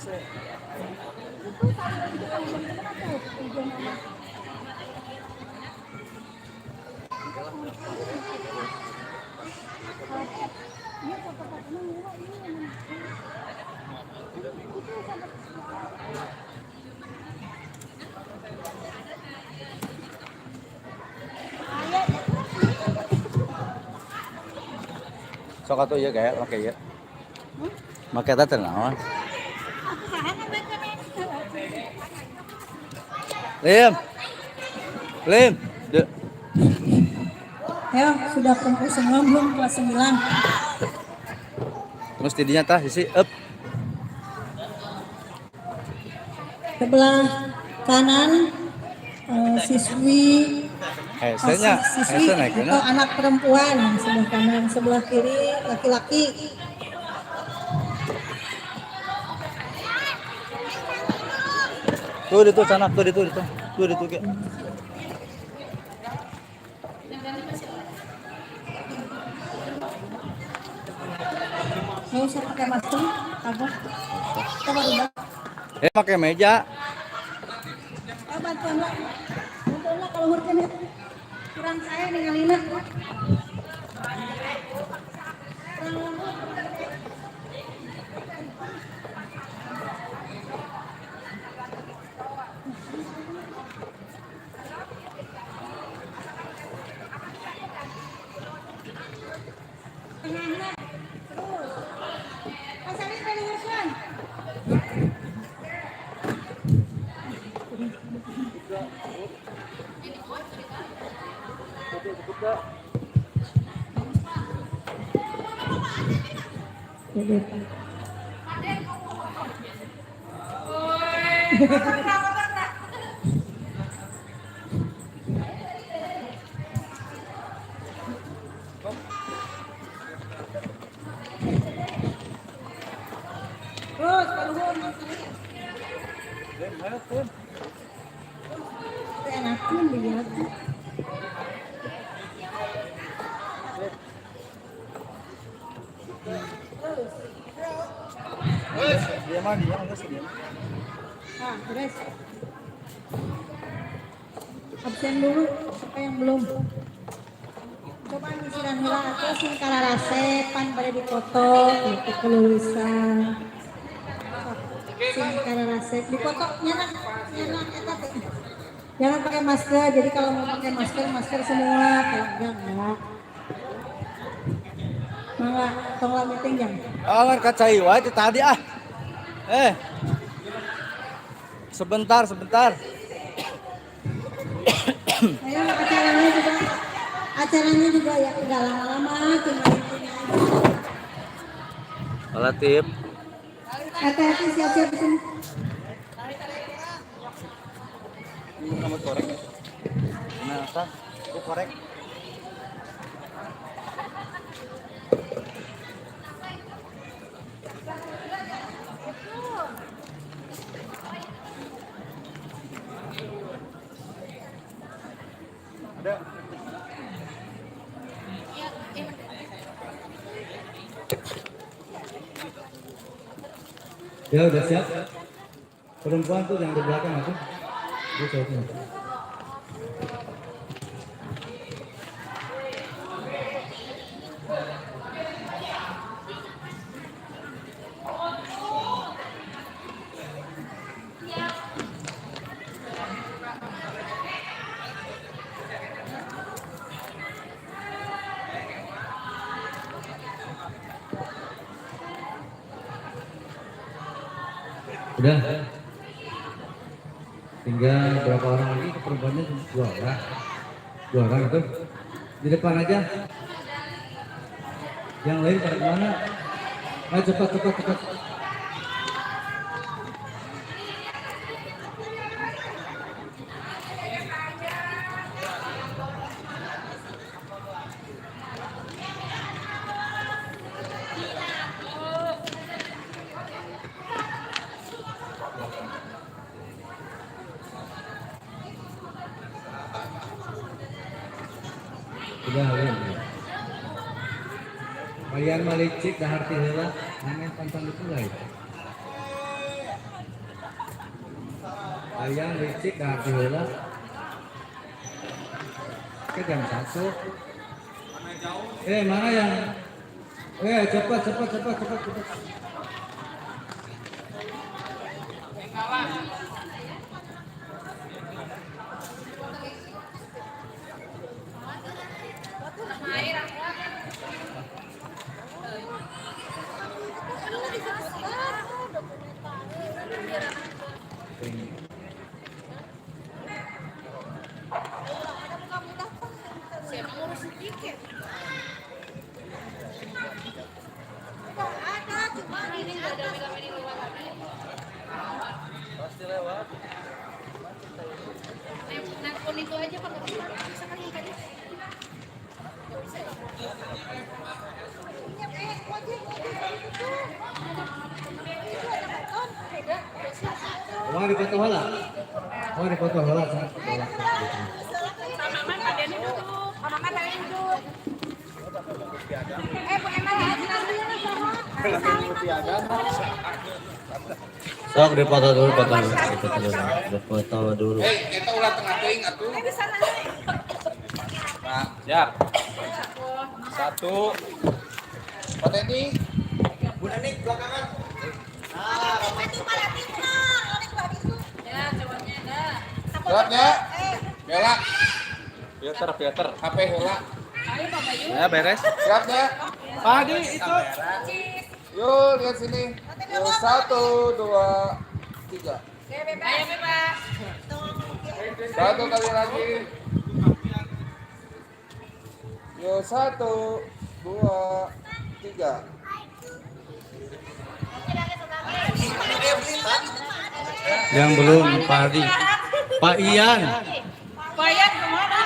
Sok atuh ieu kayak make ieu. Make eta teh naon? Lim. Lim. Dek. Ya, sudah kumpul semua belum kelas 9? Terus tidinya tah isi up. Sebelah kanan siswi Hese naik atau anak perempuan sebelah kanan, sebelah kiri laki-laki. Tuh itu sana, tuh itu. Tuh itu ge. Nggak usah pakai masker, apa? Coba dulu. Pakai meja. Bantuanlah kalau hurufnya kurang saya ningalina. Terus kalau enakin dilihat. Dia mah enggak sih dia. Nah, terus absen dulu siapa yang belum. Coba ngisiran heula atuh sing kararase pan bade dipoto gitu kelulusan. Sing kararase dipoto nyenak eta teh. Jangan pakai masker. Jadi kalau mau pakai masker semua, kalau enggak. Mangga tong la meeting jang. Kan kacai wae tadi ah. Sebentar. Ayo acaranya juga ya enggak lama-lama cuma Relatif. hati-hati siap-siap di sini. Kamu korek. Nah, apa? Aku korek. Ada. Ya udah siap. Perempuan tuh yang di belakang aku. Dia cowoknya. Udah. Tinggal berapa orang lagi perempuannya? 2 orang. 2 orang itu. Di depan aja. Yang lain pada kemana? Ayo cepat. Udah. Bayan malicik dahar ti heula, angin pantang ditulai. Ayang licik ganti heula. Ke jam 1. Mana yang? Cepat. Pasti lewat. Nelfon itu aja Pak, bisa kan yang tadi? Mau dipoto heula. Mama Pak Deni duduk. Mama Deni duduk. Bu Emma Sok dipoto dulu, foto dulu. Kita ulah tengah teuing atuh. di sana. Nah, siap. 1. Pak Deni. Bu Deni belakangan. Ya, cowoknya dah. Siapnya. Bela. Filter. HP heula. Ayo Pak Bayu. Ya beres. Siapnya. Padi itu. Yuk, lihat sini. Yuk, 1, 2, 3. Ayo bebas. 1 kali lagi. Yuk, 1, 2, 3. Yang belum Pak Ardi. Pak Ian. Bayar kemana?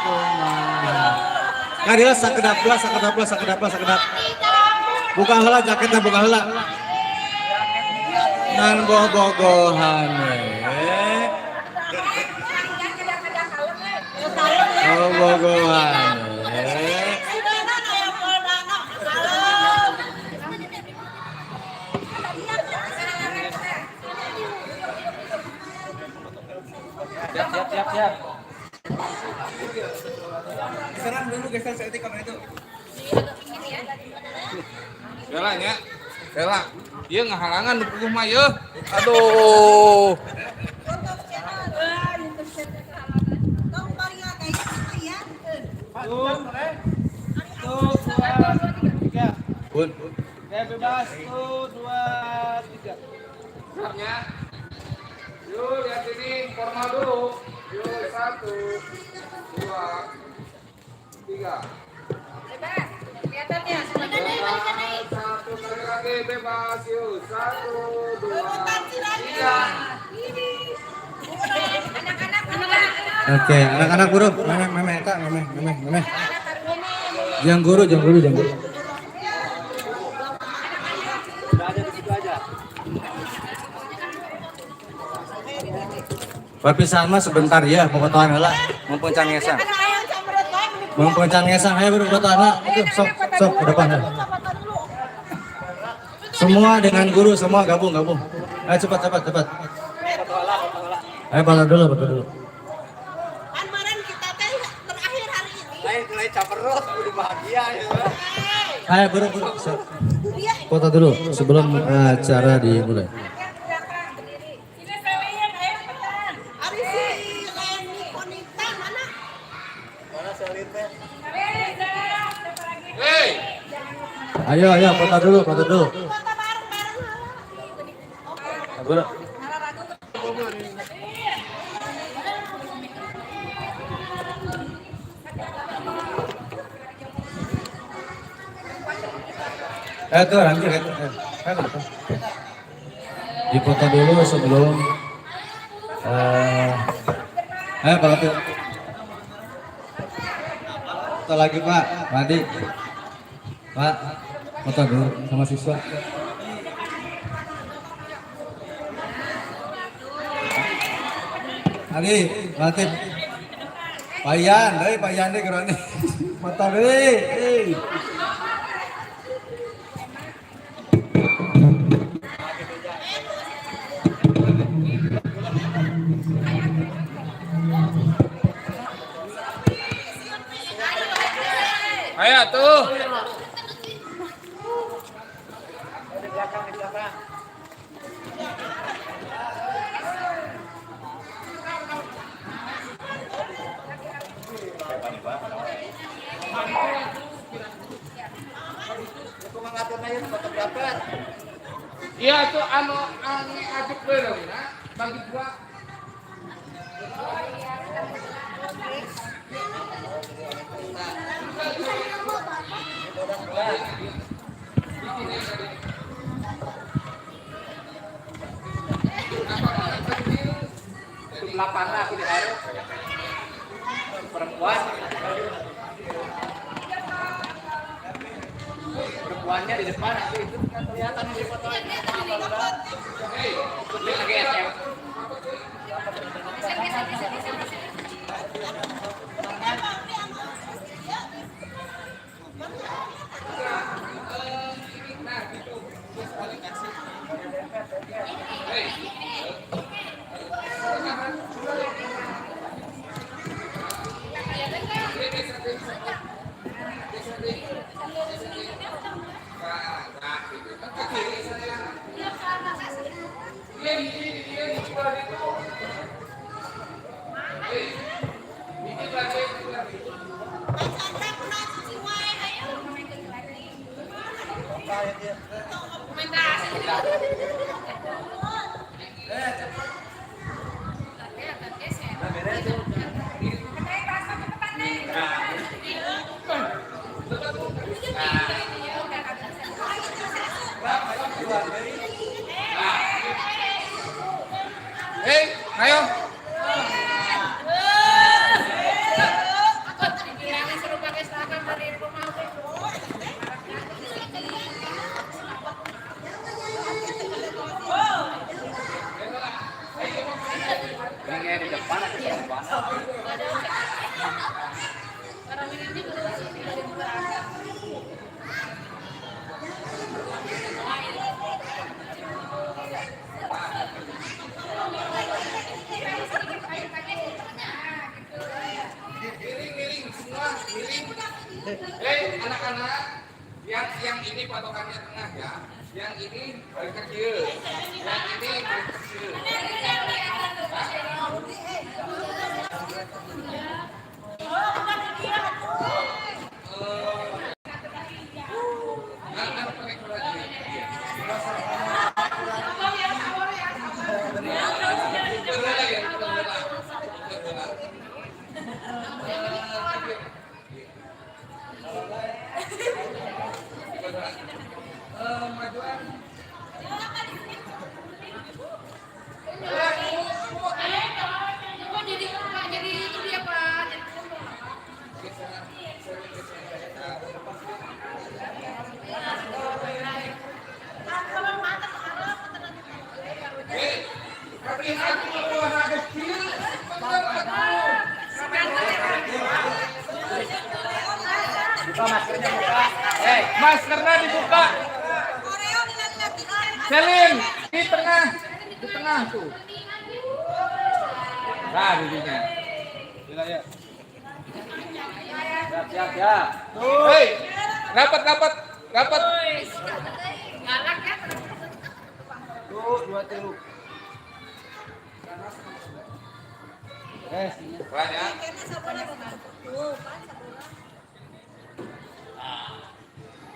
Kumaha. Kadieu sakedap. Buka heula jaketna, buka heula. Nan bobogohan we. Bobogohan we. Siap. Geseran dulu, geser seetik kamera itu. Bela nya. Bela. Ieu ngahalangan di puguh mah yeuh. Aduh. Bun. Bebas. 1, 2, 3. Siapnya. Yuk, lihat sini formal dulu. Yuk, 1, 2, 3. Bebas. Kelihatannya. Bebas, 1 kali lagi bebas. Yuk, 1, 2, 3. Oke, anak-anak guru, memeh. Yang guru. Perpisahan mah sebentar ya, pokotohan heula. Mumpung can ngesang. Ayo buru pokotohan. Itu sok ke depan. Semua dengan guru, semua gabung. Ayo cepat. Ayo foto dulu. Kemarin kita terakhir hari ini. Lain caperot, udah bahagia ya. Ayo buru. Sok. Foto dulu sebelum acara dimulai. Ayo, foto dulu. Bro. Tuh, nanti. Dipoto dulu sebelum. Ayo, Pak. Foto lagi, Pak. Mandi. Pak, foto dulu sama siswa. Adi, Latif. Pak Ian deh gerani. Foto deh. Ayo tuh. Iya tuh anu ajuk bener ya. Bagi dua. Delapan lah aku di harus perempuannya di depan aku itu kelihatan di foto lagi SM. Ayo. Ini di depan atau di depan? Miring semua, miring. Anak-anak, yang ini patokannya tengah ya. Yang ini paling kecil. Yang ini paling kecil. Maskernya dibuka. Selin di tengah tuh. Nah, bibinya. Ya. Siap ya. Hei, rapat. Galak ya. Tuh, 2 3. Banyak.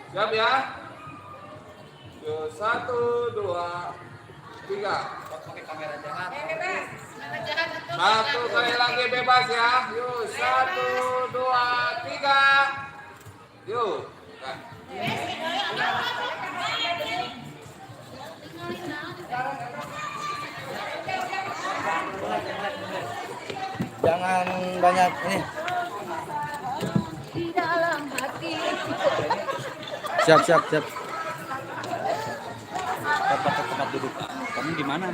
Siap ya. 1 2 3. Pakai kamera jangan. Satu kali lagi bebas ya. Yuk 1 2 3. Yuk. Jangan banyak ini. Di dalam hati. Siap. Tempat duduk. Kamu di mana?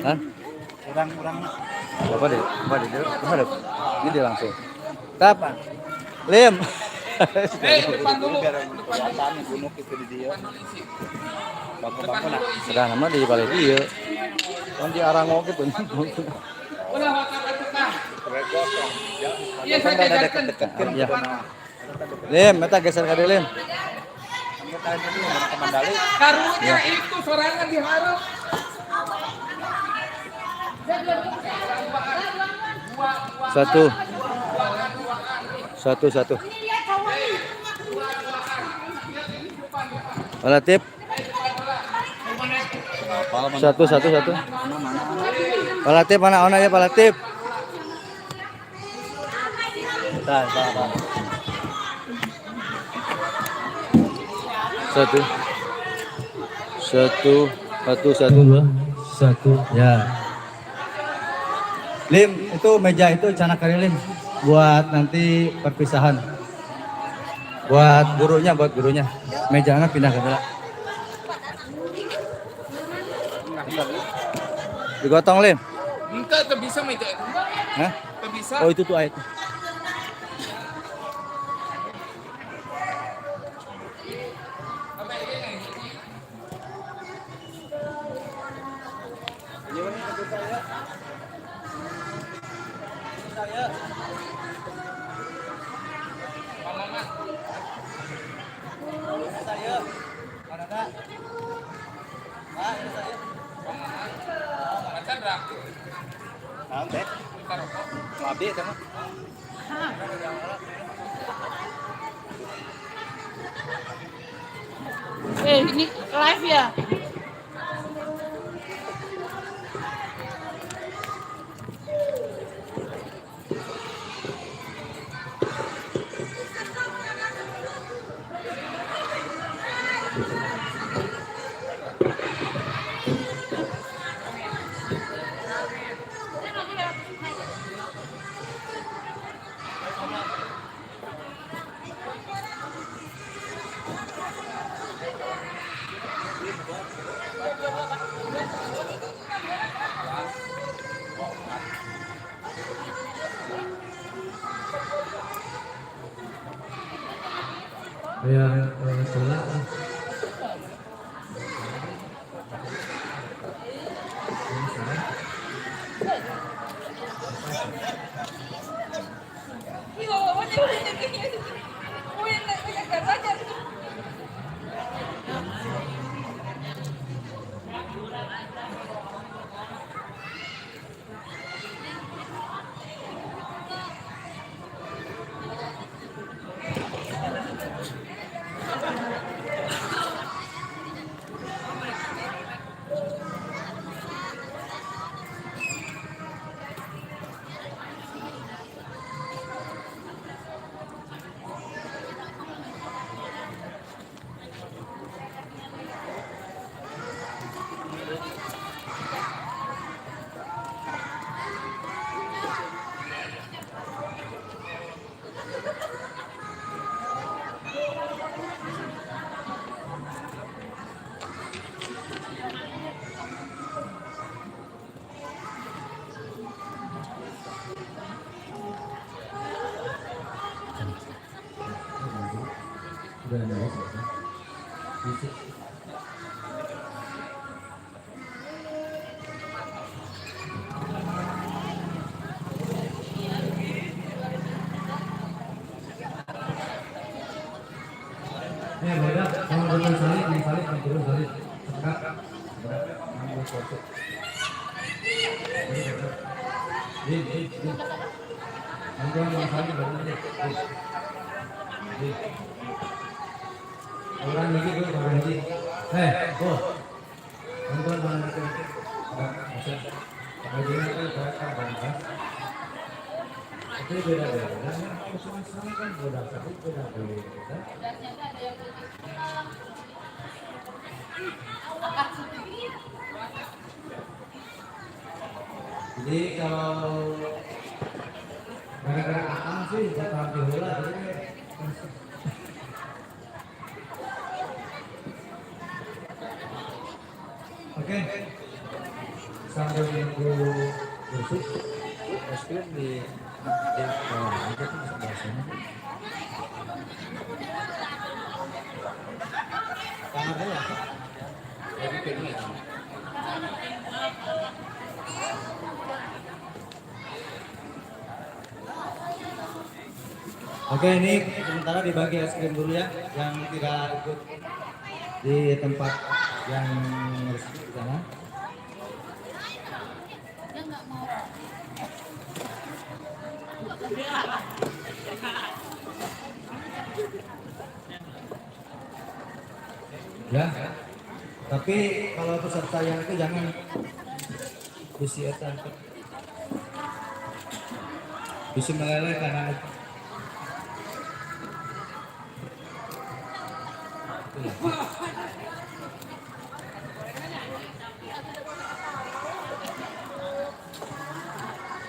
Hah? Orang. Bapak deh. Ini dia langsung. Kapan? Lim. Depan dulu. Kelihatan gunung itu di dia. Bapak lah. Sudah nama di balik dia. Kan di arah ngopi pun. Udah makan tengah. Iya, saya dekat. Ya. Lim, eta geser ka Lim. Mandali. Karunya itu sorangan diharap. Satu. Relatif. Satu. Relatif mana ya relatif. Tahan. Satu, dua. Ya. Lim, itu meja itu cana kari Lim buat nanti perpisahan. Buat gurunya. Mejanya pindah ke dalam. Digotong Lim. Enggak, tak bisa meja itu. Hah? Tak bisa. Oh itu tuh ayat. Ini live ya? Ya, salah. Beda, kalau dengan salib, yang salib, yang turun salib. Sekat, ambil foto. Ini. Bantuan yang salib, baru aja. Orang lagi, orang lagi. Oh. Bantuan mana itu? Bisa. Bagian itu kan bangkas. Tapi beda-beda. Sama kan beda, tapi beda-beda. Jadi kalau gara-gara akang sih bakal dihula. Oke. Sambil menunggu busuk, escrim di bawah aja tuh sebelah sana. Tangan aja. Jadi kayak gini. Oke, ini sementara dibagi es krim dulu ya, yang tidak ikut di tempat yang resmi di sana. Ya, tapi kalau peserta yang itu jangan bisi bisi meleleh karena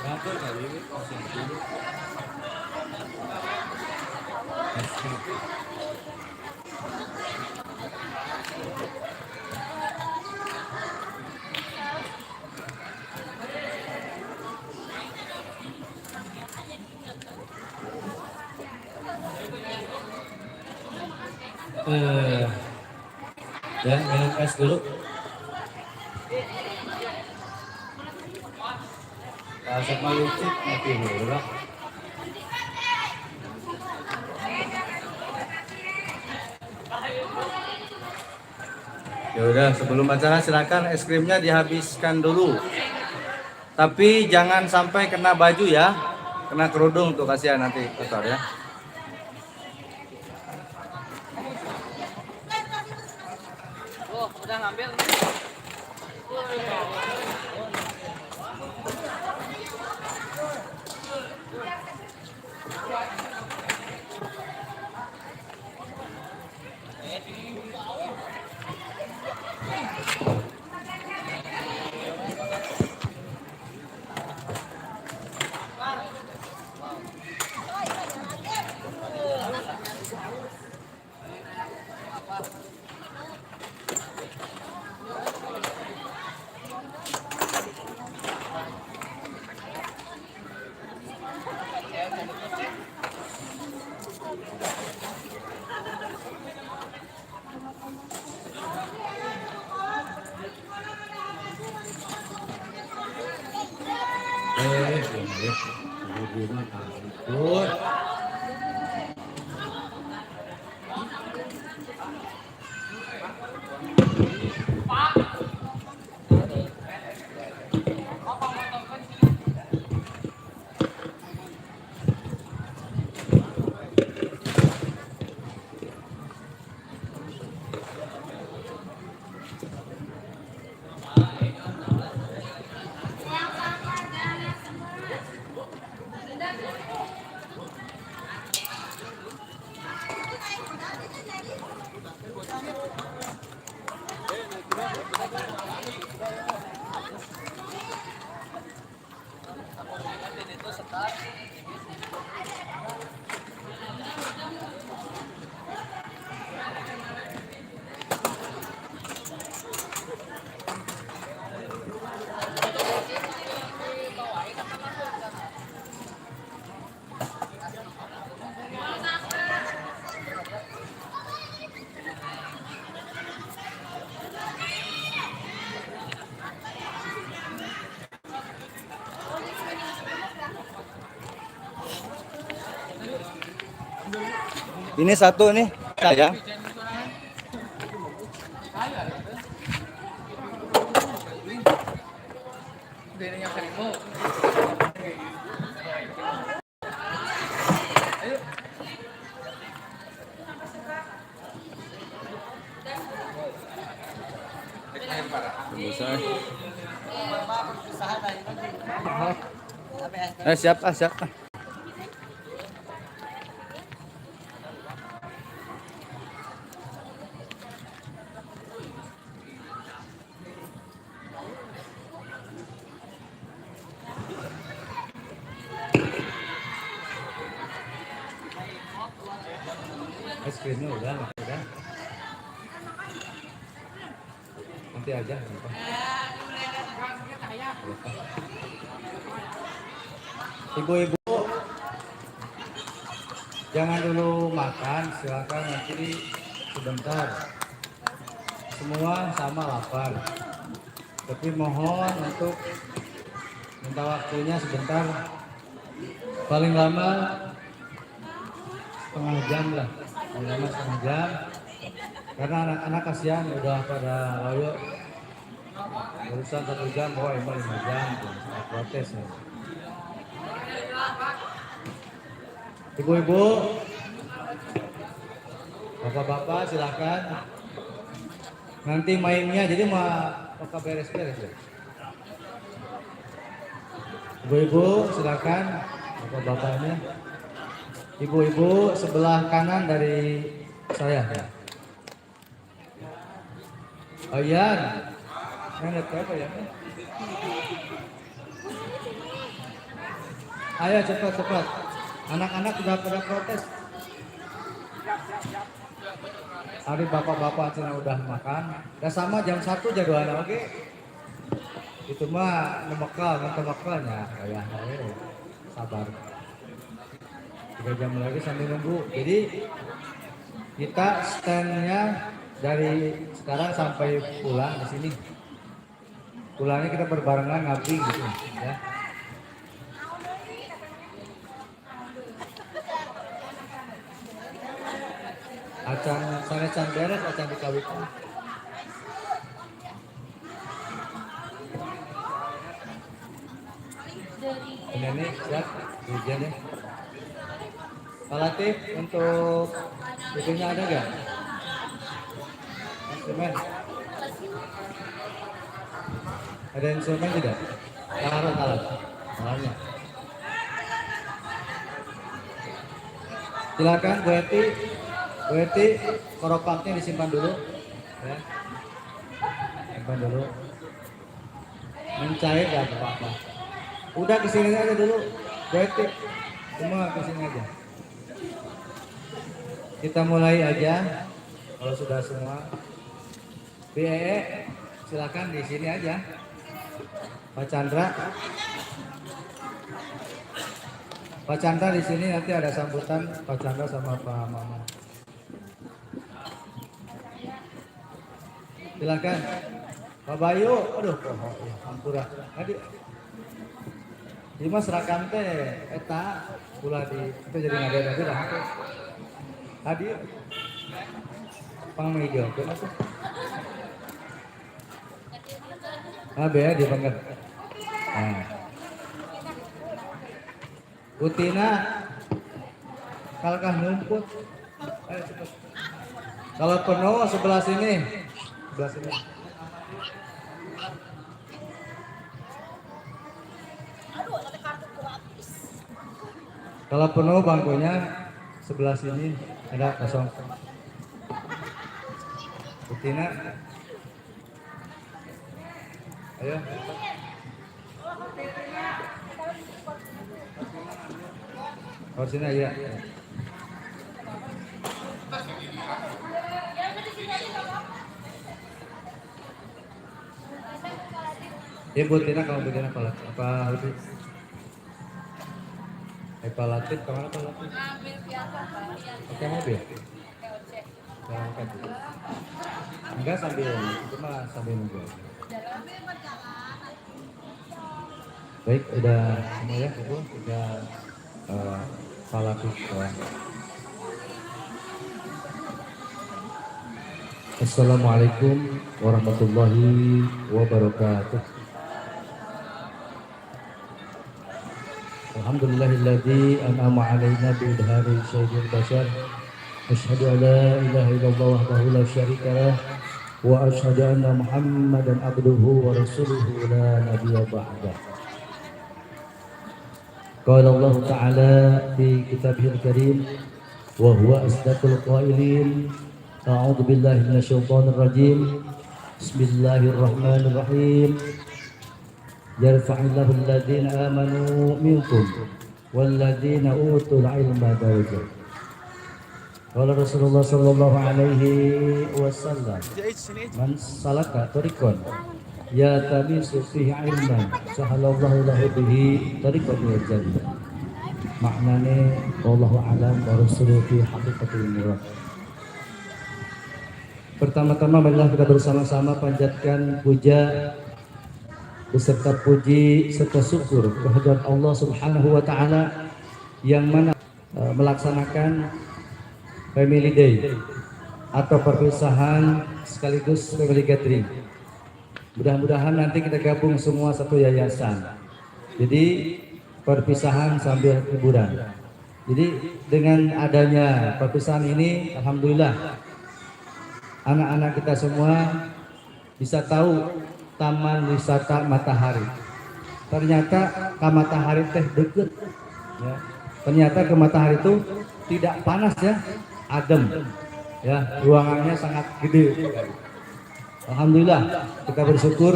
ngatur kali ini masih dulu. Ya, minum es dulu. Sama lucit mati murah. Ya udah, sebelum acara silakan es krimnya dihabiskan dulu. Tapi jangan sampai kena baju ya, kena kerudung tuh kasihan nanti kotor ya. Oh, udah ngambil. Ini satu nih saya. Siap siap. Es krimnya udah. Nanti aja. Ibu-ibu jangan dulu makan, silakan nanti sebentar. Semua sama lapar. Tapi mohon untuk minta waktunya sebentar. Paling lama setengah jam lah, paling lama setengah jam. Karena anak-anak kasihan udah pada loyo. Urusan 1 jam, oh emang 5 jam, saya protes ya. Ibu-ibu, bapak-bapak silakan. Nanti mainnya jadi mau pakai beres-beres ya. Ibu-ibu silakan, bapak-bapaknya. Ibu-ibu sebelah kanan dari saya ya. Oh iya, lihat apa ya? Ayo cepat-cepat. Anak-anak sudah pada protes. Hari bapak-bapak cina udah makan. Udah sama jam 1 jadwalnya, oke? Itu mah nemekal, ngetemekalnya kayak sabar. 3 jam lagi sambil nunggu. Jadi kita standnya dari sekarang sampai pulang di sini. Pulangnya kita berbarengan ngabdi gitu ya. Acan sana can beres, acan dikawitkan. Ini siap, hujan ya. Pak Latif, untuk itunya ada nggak? Instrumen? Ada instrumen tidak? Alatnya. Silakan Bu Eti. Bu Eti, koropaknya disimpan dulu. Ya. Simpan dulu. Mencair gak apa-apa. Udah kesini aja dulu. Bu Eti, semua kesini aja. Kita mulai aja. Kalau sudah semua. BEE, silakan di sini aja. Pak Chandra. Pak Chandra di sini nanti ada sambutan Pak Chandra sama Pak Mama. Silakan. Pak Bayu, aduh, ampura. Tadi Dimas rakam teh eta pula di itu jadi ngade-ngade dah. Tadi pang mejo kenapa? Bea di banget. Nah. Putina kalkah ngumput. Ayo cepat. Kalau penuh sebelah sini. Sebelah sini. Kalau penuh bangkunya sebelah sini ada kosong. Putina. Ayo. Oh sini aja. Ya buat Tina kalau begini apa lebih? Latif kemana Pak Latif? Pakai mobil? Jangan dulu. Enggak sambil, itu mah sambil nunggu. Baik, udah semua ya, Ibu, udah Pak Latif. Assalamualaikum warahmatullahi wabarakatuh. Alhamdulillahilladzi an'ama 'alaina bi idhari sayyidil bashar. Asyhadu an la ilaha illallah wahdahu la syarika lah wa asyhadu anna Muhammadan abduhu wa rasuluhu la nabiyya ba'dah. Qala Allah Ta'ala fi kitabihil karim wa huwa asdaqul qailin. A'udzu billahi minasyaitonir rajim. Bismillahirrahmanirrahim. Yarfa'illahu alladhina amanu minkum walladhina utul ilma darajat. Qala Rasulullah sallallahu alaihi wasallam, man salaka tariqan yatamisu fihi ilman sahalallahu lahu bihi tariqan ilal jannah. Maknane wallahu alam wa rasuluhu fi haqiqatil murad. Pertama-tama marilah kita bersama-sama panjatkan puja beserta puji serta syukur kehadirat Allah Subhanahu wa taala yang mana melaksanakan Family Day atau perpisahan sekaligus family gathering. Mudah-mudahan nanti kita gabung semua satu yayasan. Jadi perpisahan sambil hiburan. Jadi dengan adanya perpisahan ini, alhamdulillah anak-anak kita semua bisa tahu Taman Wisata Matahari. Ternyata ke matahari teh deket. Ya. Ternyata ke matahari itu tidak panas ya, adem. Ya, ruangannya sangat gede. Alhamdulillah kita bersyukur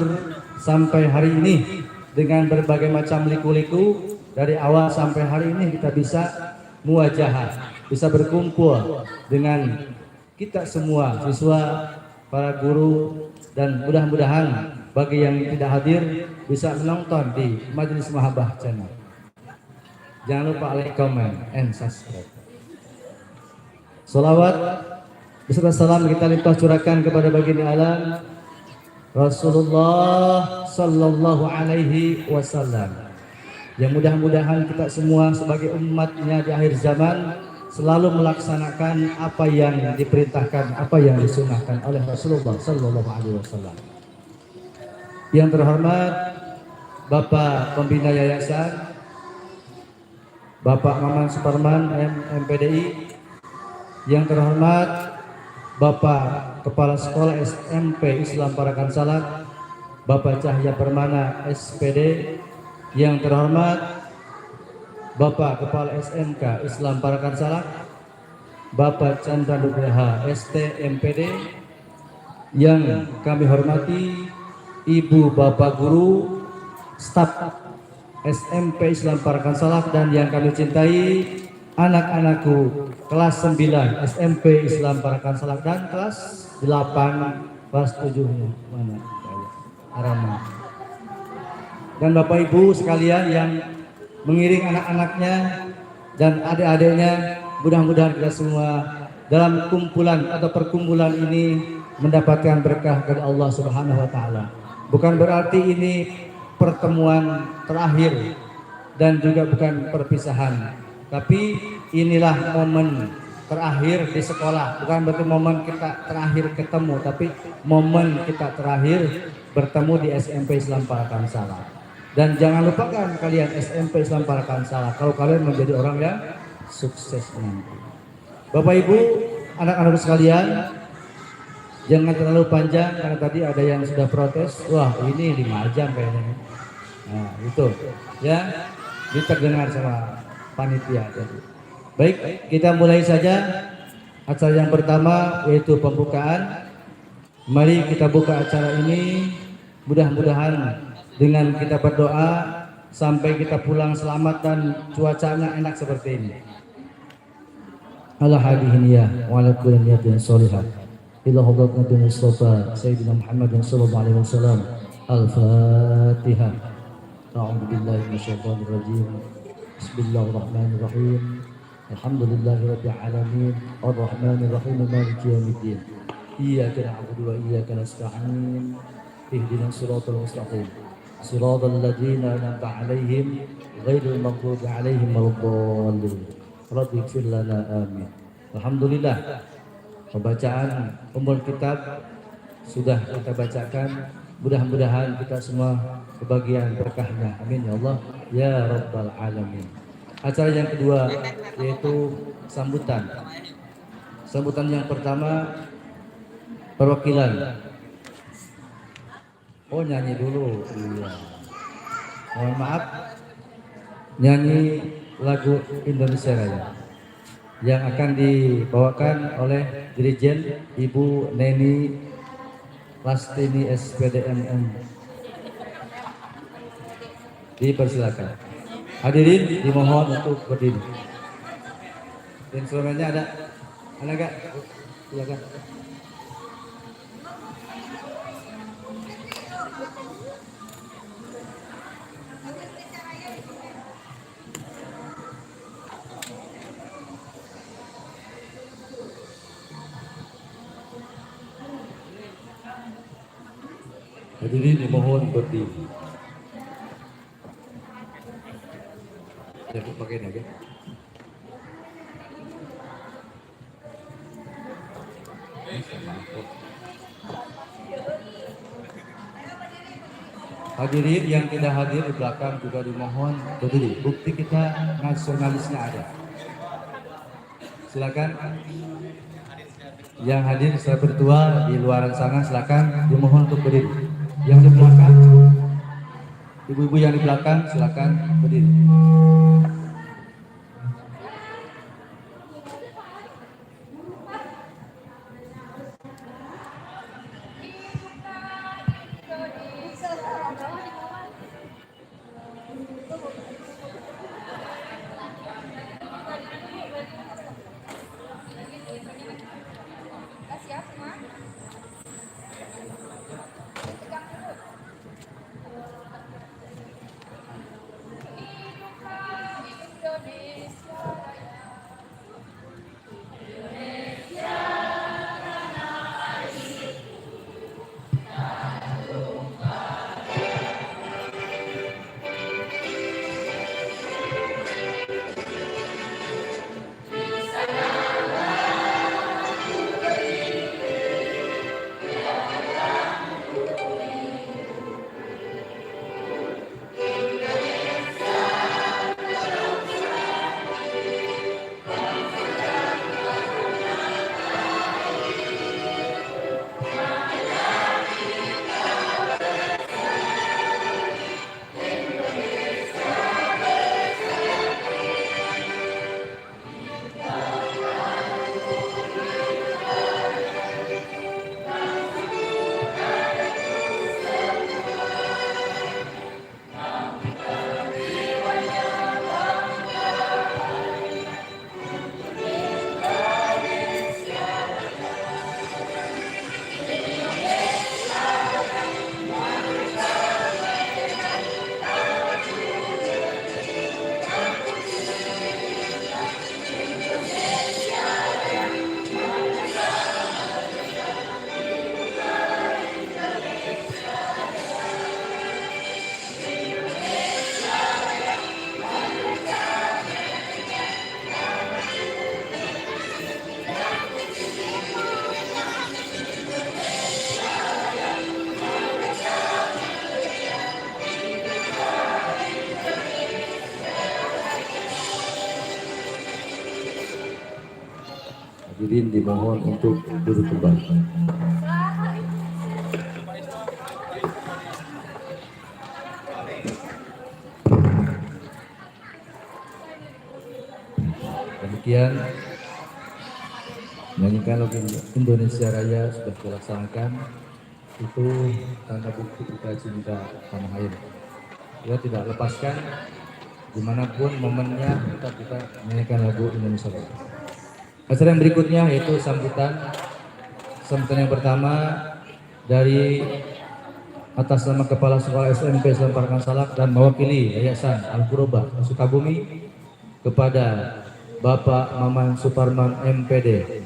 sampai hari ini dengan berbagai macam liku-liku dari awal sampai hari ini kita bisa muwajahah, bisa berkumpul dengan kita semua siswa, para guru, dan mudah-mudahan bagi yang tidak hadir bisa menonton di Majelis Mahabbah Channel. Jangan lupa like, comment, and subscribe. Salawat beserta salam kita limpah curahkan kepada baginda alam Rasulullah Sallallahu Alaihi Wasallam. Yang mudah-mudahan kita semua sebagai umatnya di akhir zaman selalu melaksanakan apa yang diperintahkan, apa yang disunahkan oleh Rasulullah Sallallahu Alaihi Wasallam. Yang terhormat Bapak Pembina Yayasan, Bapak Maman Suparman MPDI, yang terhormat Bapak Kepala Sekolah SMP Islam Parakan Salak, Bapak Cahya Permana SPD, yang terhormat Bapak Kepala SMK Islam Parakan Salak, Bapak Chandra Nugraha ST MPD, yang kami hormati Ibu Bapak Guru, staf SMP Islam Parakan Salak, dan yang kami cintai anak-anakku kelas 9 SMP Islam Parakan Salak dan kelas 8, kelas 7-nya mana? Arama. Dan Bapak Ibu sekalian yang mengiring anak-anaknya dan adik-adiknya, mudah-mudahan kita semua dalam kumpulan atau perkumpulan ini mendapatkan berkah dari Allah Subhanahu wa taala. Bukan berarti ini pertemuan terakhir dan juga bukan perpisahan. Tapi inilah momen terakhir di sekolah. Bukan berarti momen kita terakhir ketemu, tapi momen kita terakhir bertemu di SMP Islam Parakan Salak. Dan jangan lupakan kalian SMP Islam Parakan Salak kalau kalian menjadi orang yang sukses nanti. Bapak Ibu, anak-anak sekalian, jangan terlalu panjang karena tadi ada yang sudah protes. Wah, ini 5 jam kayaknya. Nah, itu ya, diterdengar sama panitia tadi. Baik, kita mulai saja acara yang pertama, yaitu pembukaan. Mari kita buka acara ini, mudah-mudahan dengan kita berdoa sampai kita pulang selamat dan cuacanya enak seperti ini. Ala hadihiniya wa ala kulli niyatin sholihah ila hadrat Nabi Mustafa Sayyidina Muhammad sallallahu alaihi wasallam. Al-Fatihah. A'udzu billahi minasyaitonir rajim. Bismillahirrahmanirrahim. Alhamdulillahirabbil alamin. Arrahmanir rahim. Maliki yaumiddin. Iyyaka na'budu wa iyyaka nasta'in. Ihdinas siratal mustaqim. Siratal ladzina an'amta 'alaihim ghairil maghdubi 'alaihim waladdallin. Rabbi ighfir lana amin. Alhamdulillah, pembacaan Ummul Kitab sudah kita bacakan. Mudah-mudahan kita semua kebagian berkahnya. Amin ya Allah ya Rabbal Alamin. Acara yang kedua yaitu sambutan. Sambutan yang pertama perwakilan. Oh, nyanyi dulu. Iya. Mohon maaf, nyanyi lagu Indonesia Raya yang akan dibawakan oleh Dirijen Ibu Neni Lastini SPDMM. Dipersilakan. Hadirin dimohon untuk berdiri. Instrumennya ada nggak? Silakan. Hadirin dimohon berdiri. Ya, pakai aja. Hadirin yang tidak hadir di belakang juga dimohon berdiri. Bukti kita nasionalisnya ada. Silakan. Yang hadir secara virtual di luaran sana silakan dimohon untuk berdiri. Yang di belakang, ibu-ibu yang di belakang silakan berdiri. Hadirin dimohon untuk duduk kembali. Demikian menyanyikan lagu Indonesia Raya sudah dilaksanakan. Itu tanda bukti kita cinta tanah air. Kita tidak lepaskan dimanapun momennya kita menyanyikan lagu Indonesia Raya. Acara yang berikutnya yaitu sambutan yang pertama dari atas nama Kepala Sekolah SMP Islam Parakan Salak dan mewakili Yayasan Al-Qurba Sukabumi kepada Bapak Maman Suparman MPD.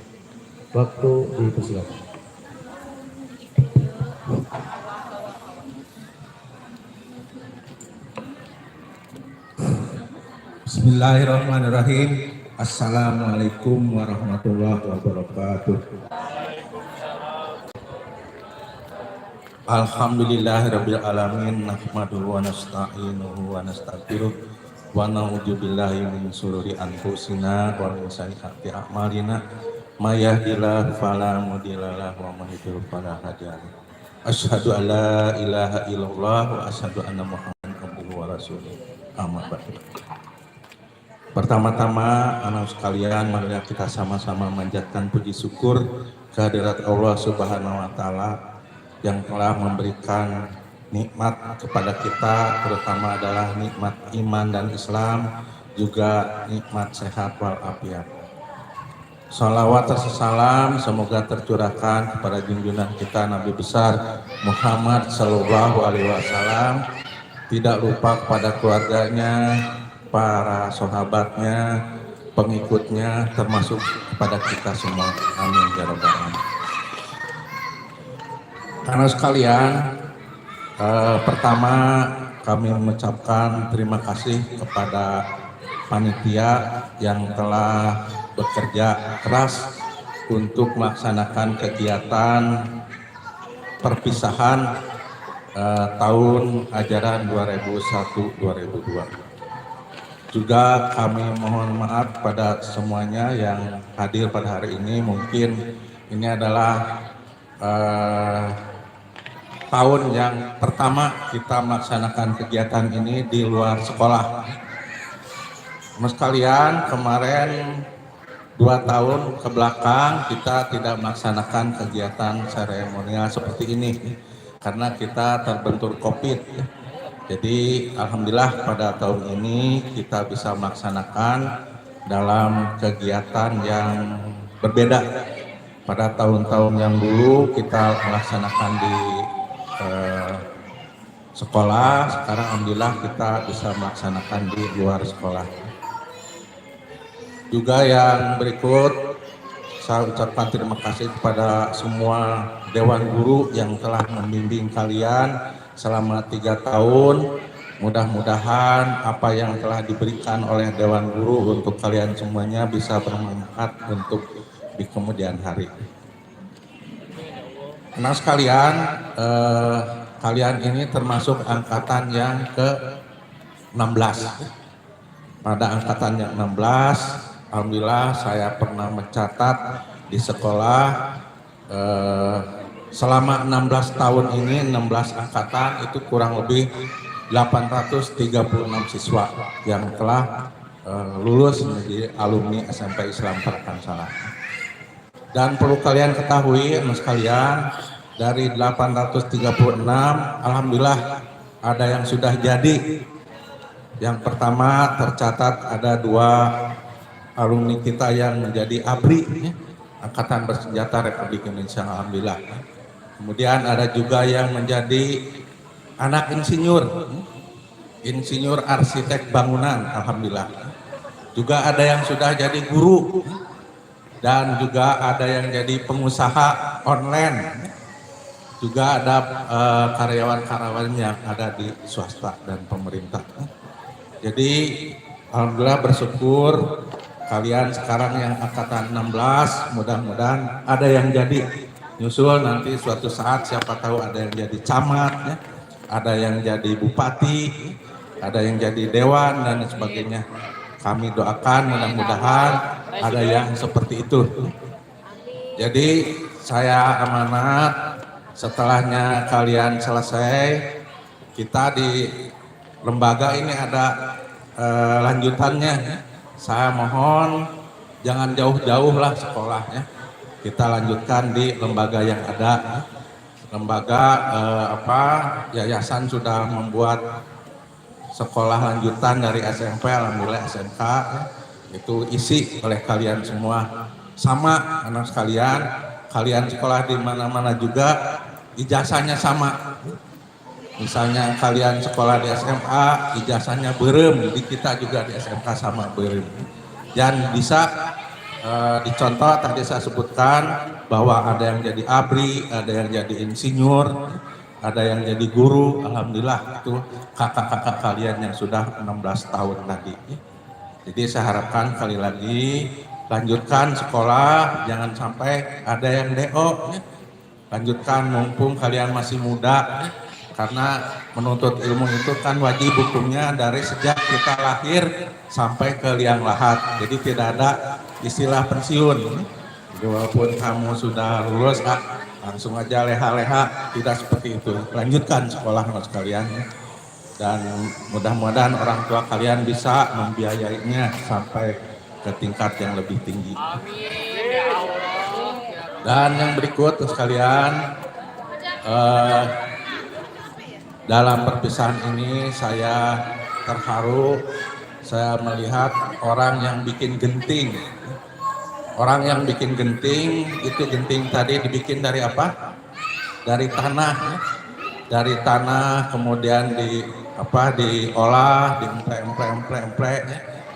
Waktu dipersilakan. Bismillahirrahmanirrahim. Assalamualaikum warahmatullahi wabarakatuh. Alhamdulillahirabbil alamin, nahmaduhu wa nasta'inuhu wa nastaghfiruh wa na'udzu billahi min shururi anfusina wa min sayyiati a'malina may yahdihillahu fala mudilla lahu wa may yudlil fala hadiya lahu. Asyhadu an la ilaha illallah wa asyhadu anna Muhammadan abduhu wa rasuluh. Amma ba'du. Pertama-tama anak sekalian, mari kita sama-sama manjatkan puji syukur kehadirat Allah Subhanahu wa taala yang telah memberikan nikmat kepada kita, terutama adalah nikmat iman dan Islam, juga nikmat sehat walafiat. Salawat serta salam semoga tercurahkan kepada junjungan kita Nabi besar Muhammad Sallallahu Alaihi Wasallam, tidak lupa kepada keluarganya, para sahabatnya, pengikutnya, termasuk kepada kita semua. Amin ya rabbal alamin. Karena sekalian, pertama kami mengucapkan terima kasih kepada panitia yang telah bekerja keras untuk melaksanakan kegiatan perpisahan tahun ajaran 2001-2002. Juga kami mohon maaf pada semuanya yang hadir pada hari ini. Mungkin ini adalah tahun yang pertama kita melaksanakan kegiatan ini di luar sekolah. Mas kalian, kemarin 2 tahun ke belakang kita tidak melaksanakan kegiatan seremonial seperti ini karena kita terbentur COVID. Jadi alhamdulillah pada tahun ini kita bisa melaksanakan dalam kegiatan yang berbeda. Pada tahun-tahun yang dulu kita melaksanakan di sekolah, sekarang alhamdulillah kita bisa melaksanakan di luar sekolah. Juga yang berikut, saya ucapkan terima kasih kepada semua Dewan Guru yang telah membimbing kalian selama 3 tahun. Mudah-mudahan apa yang telah diberikan oleh Dewan Guru untuk kalian semuanya bisa bermanfaat untuk di kemudian hari. Nah sekalian, kalian ini termasuk angkatan yang ke-16. Pada angkatan yang 16, alhamdulillah saya pernah mencatat di sekolah selama 16 tahun ini, 16 angkatan itu kurang lebih 836 siswa yang telah lulus menjadi alumni SMP Islam Parakansala. Dan perlu kalian ketahui, mas kalian, dari 836, alhamdulillah ada yang sudah jadi. Yang pertama tercatat ada 2 alumni kita yang menjadi ABRI, Angkatan Bersenjata Republik Indonesia, alhamdulillah. Kemudian ada juga yang menjadi anak insinyur arsitek bangunan, alhamdulillah. Juga ada yang sudah jadi guru dan juga ada yang jadi pengusaha online. Juga ada karyawan-karyawan yang ada di swasta dan pemerintah. Jadi alhamdulillah bersyukur kalian sekarang yang angkatan 16, mudah-mudahan ada yang jadi. Nyusul nanti suatu saat siapa tahu ada yang jadi camat, ya, ada yang jadi bupati, ada yang jadi dewan dan sebagainya. Kami doakan mudah-mudahan ada yang seperti itu. Jadi saya amanat setelahnya kalian selesai, kita di lembaga ini ada lanjutannya. Saya mohon jangan jauh-jauh lah sekolahnya. Kita lanjutkan di lembaga yang ada. Lembaga yayasan sudah membuat sekolah lanjutan dari SMP, alhamdulillah SMK itu isi oleh kalian semua. Sama anak sekalian, kalian sekolah di mana-mana juga ijazahnya sama. Misalnya kalian sekolah di SMA, ijazahnya berem, di kita juga di SMK sama berem. Dan bisa dicontoh tadi saya sebutkan bahwa ada yang jadi ABRI, ada yang jadi insinyur, ada yang jadi guru, alhamdulillah itu kakak-kakak kalian yang sudah 16 tahun tadi. Jadi saya harapkan kali lagi lanjutkan sekolah, jangan sampai ada yang DO. Lanjutkan mumpung kalian masih muda, karena menuntut ilmu itu kan wajib hukumnya dari sejak kita lahir sampai ke liang lahat. Jadi tidak ada istilah pensiun. Jadi walaupun kamu sudah lulus, langsung aja leha-leha, tidak seperti itu. Lanjutkan sekolah mas kalian. Dan mudah-mudahan orang tua kalian bisa membiayainya sampai ke tingkat yang lebih tinggi. Dan yang berikut sekalian, dalam perpisahan ini saya terharu, saya melihat orang yang bikin genting. Orang yang bikin genting, itu genting tadi dibikin dari apa? Dari tanah. Dari tanah kemudian diolah, diemplek,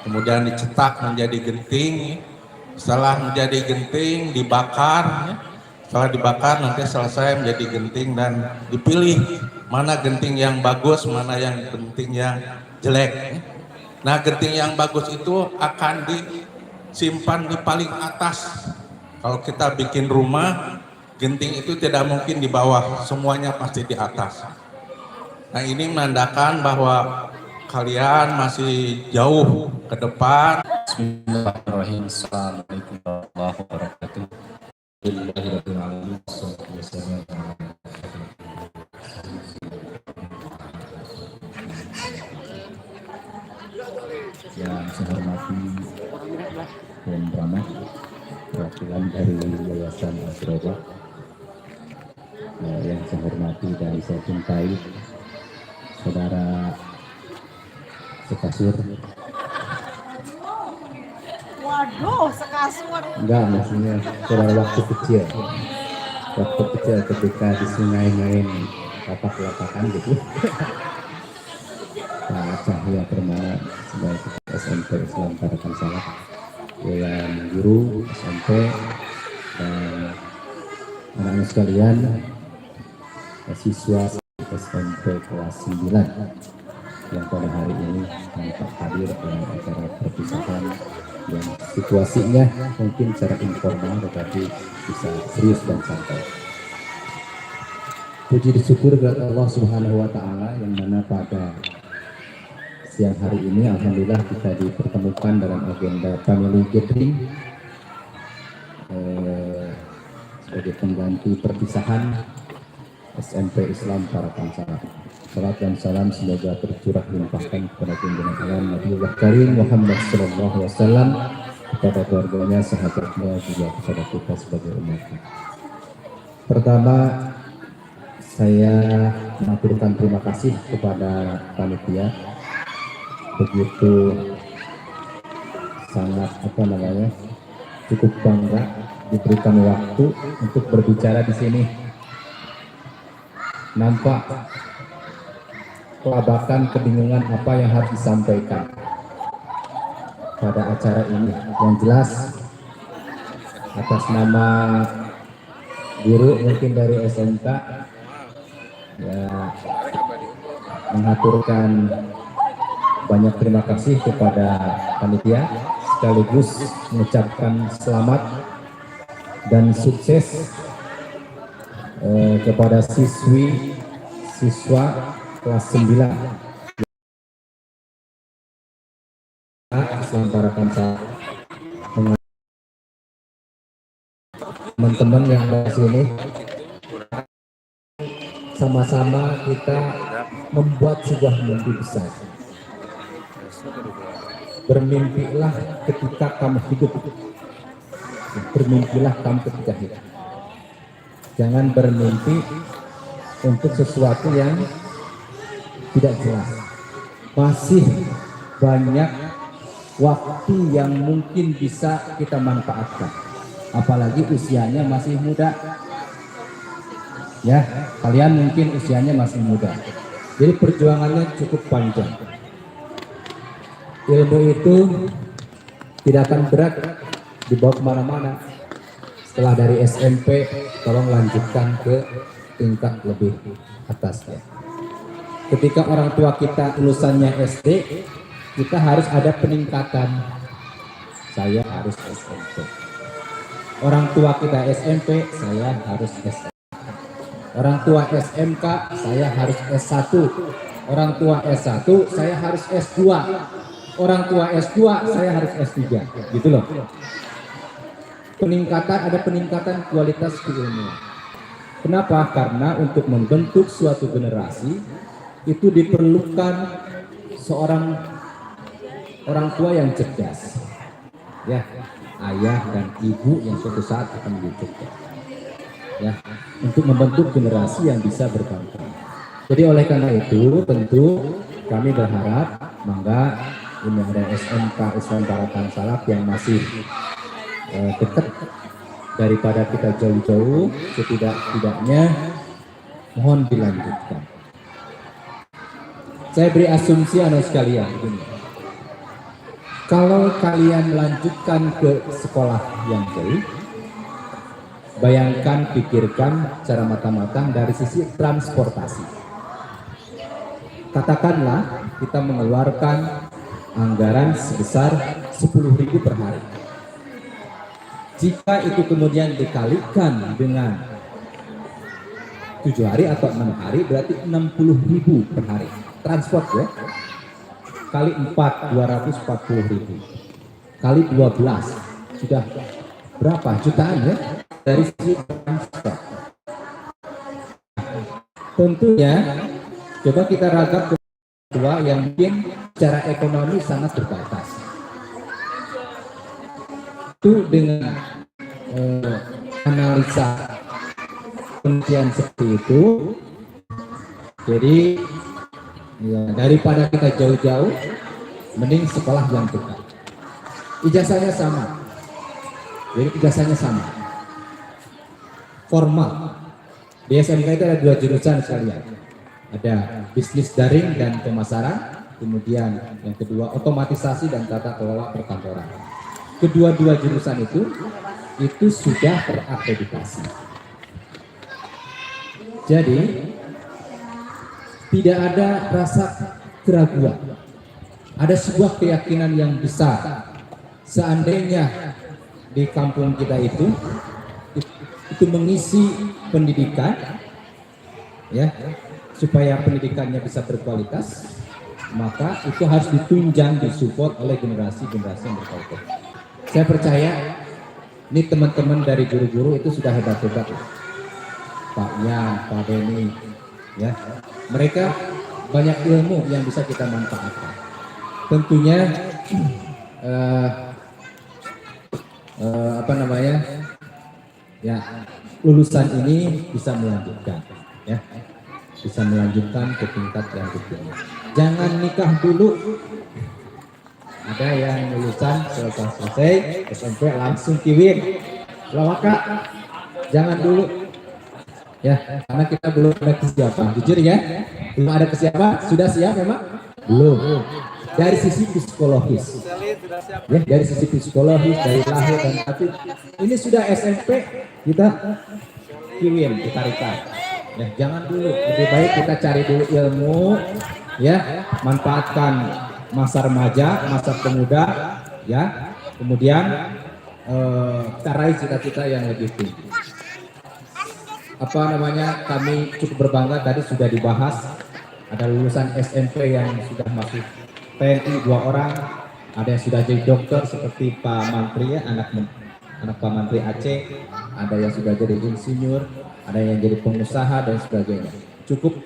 kemudian dicetak menjadi genting. Setelah menjadi genting dibakar. Setelah dibakar nanti selesai menjadi genting dan dipilih mana genting yang bagus, mana yang genting yang jelek. Nah genting yang bagus itu akan disimpan di paling atas Kalau kita bikin rumah, genting itu tidak mungkin di bawah, semuanya pasti di atas. Nah ini menandakan bahwa kalian masih jauh ke depan. Bismillahirrahmanirrahim. Assalamualaikum warahmatullahi wabarakatuh. Yang saya hormati Tuan Rahmat, perwakilan dari Yayasan Asroba, yang saya hormati dan saya cintai saudara sekasur. Waduh, sekasur. Enggak, maksudnya saudara waktu kecil ketika di sungai main lapak-lapakan gitu. Pak Cahya Permana sebagai SMP Islam Parakan Salak, Dewan Guru SMP, dan anak-anak sekalian, siswa SMP kelas 9 yang pada hari ini tampak hadir dalam acara perpisahan yang situasinya mungkin secara informal tetapi bisa serius dan santai. Puji disyukur kepada Allah Subhanahu wa Ta'ala yang mana pada siang hari ini alhamdulillah kita dipertemukan dalam agenda family gathering sebagai pengganti perpisahan SMP Islam Parakan Salak. Salat dan salam semoga tercurah limpahkan kepada junjungan alam Nabiullah Karim Muhammad sallallahu alaihi wasallam, kepada keluarganya, sahabatnya, juga kepada kita sebagai umatnya. Pertama, saya mengaturkan terima kasih kepada panitia, begitu sangat cukup bangga diberikan waktu untuk berbicara di sini. Nampak kelabakan, kebingungan apa yang harus disampaikan pada acara ini. Yang jelas atas nama guru mungkin dari SMK ya mengaturkan banyak terima kasih kepada panitia, sekaligus mengucapkan selamat dan sukses kepada siswa kelas 9 Islam Parakan Salak. Teman-teman yang ada di sini, sama-sama kita membuat sebuah mimpi besar. Bermimpilah ketika kamu hidup. Bermimpilah kamu ketika hidup. Jangan bermimpi untuk sesuatu yang tidak jelas. Masih banyak waktu yang mungkin bisa kita manfaatkan. Apalagi usianya masih muda. Ya, kalian mungkin usianya masih muda. Jadi perjuangannya cukup panjang. Ilmu itu tidak akan berat dibawa kemana-mana. Setelah dari SMP, tolong lanjutkan ke tingkat lebih atasnya. Ketika orang tua kita lulusannya SD, kita harus ada peningkatan. Saya harus SMP. Orang tua kita SMP, saya harus SMP. Orang tua SMK, saya harus S1. Orang tua S1, saya harus S2. Orang tua S2, saya harus S3. Gitu loh. Ada peningkatan kualitas keilmuan. Kenapa? Karena untuk membentuk suatu generasi itu diperlukan seorang orang tua yang cerdas. Ya, ayah dan ibu yang suatu saat akan menjadi cerdas. Ya, untuk membentuk generasi yang bisa berbangsa. Jadi oleh karena itu tentu kami berharap mangga ini ada SMK Islam Parakan Salak yang masih dekat daripada kita jauh-jauh, setidak-tidaknya mohon dilanjutkan. Saya beri asumsi anak sekalian begini. Kalau kalian lanjutkan ke sekolah yang jauh, bayangkan, pikirkan secara matang-matang dari sisi transportasi. Katakanlah kita mengeluarkan anggaran sebesar 10.000 per hari. Jika itu kemudian dikalikan dengan 7 hari atau 6 hari, berarti 60.000 per hari. Transport ya. Kali 4, 240.000. Kali 12, sudah berapa? Jutaan ya? Dari sisi transport. Tentunya, coba kita ragap ke kedua yang mungkin secara ekonomi sangat terbatas. Itu dengan analisa penelitian seperti itu, jadi ya, daripada kita jauh-jauh, mending sekolah yang dekat. Ijazahnya sama, jadi ijazahnya sama, formal. Di SMK itu ada 2 jurusan sekalian, ada bisnis daring dan pemasaran, kemudian yang kedua otomatisasi dan tata kelola perkantoran. Kedua-dua jurusan itu sudah terakreditasi. Jadi tidak ada rasa keraguan, ada sebuah keyakinan yang besar. Seandainya di kampung kita itu mengisi pendidikan, ya, supaya pendidikannya bisa berkualitas, maka itu harus ditunjang, disupport oleh generasi-generasi yang berkualitas. Saya percaya ini teman-teman dari guru-guru itu sudah hebat-hebat, Pak Yan, Pak Denny, ya, mereka banyak ilmu yang bisa kita manfaatkan. Tentunya ya, lulusan ini bisa melanjutkan, ya, bisa melanjutkan ke tingkat yang berikutnya. Jangan nikah dulu. Ada yang lulusan selesai SMP langsung kiwin, lawaka, jangan dulu, ya, karena kita belum ada kesiapan. Jujur ya, belum ada kesiapan. Sudah siap memang? Belum. Dari sisi psikologis, ya, dari sisi psikologis, dari lahir dan batin. Ini sudah SMP, kita kiwin, kita tarik. Ya, jangan dulu. Lebih baik kita cari dulu ilmu, ya, manfaatkan masa remaja, masa pemuda, ya, kemudian kita raih cita-cita yang lebih tinggi. Kami cukup berbangga tadi sudah dibahas, ada lulusan SMP yang sudah masuk TNI 2 orang, ada yang sudah jadi dokter seperti Pak Mantri, ya, anak Pak Mantri Aceh, ada yang sudah jadi insinyur, ada yang jadi pengusaha dan sebagainya. Cukup,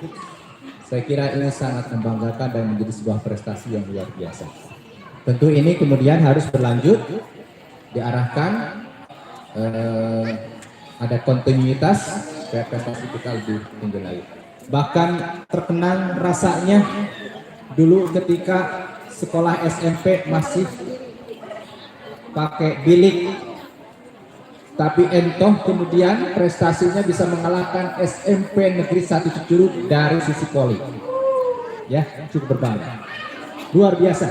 saya kira ini sangat membanggakan dan menjadi sebuah prestasi yang luar biasa. Tentu ini kemudian harus berlanjut, diarahkan, ada kontinuitas supaya prestasi kita lebih tinggi lagi. Bahkan terkenang rasanya dulu ketika sekolah SMP masih pakai bilik, tapi entoh kemudian prestasinya bisa mengalahkan SMP Negeri 1 Cicurug dari sisi poli. Ya, cukup berbangga. Luar biasa.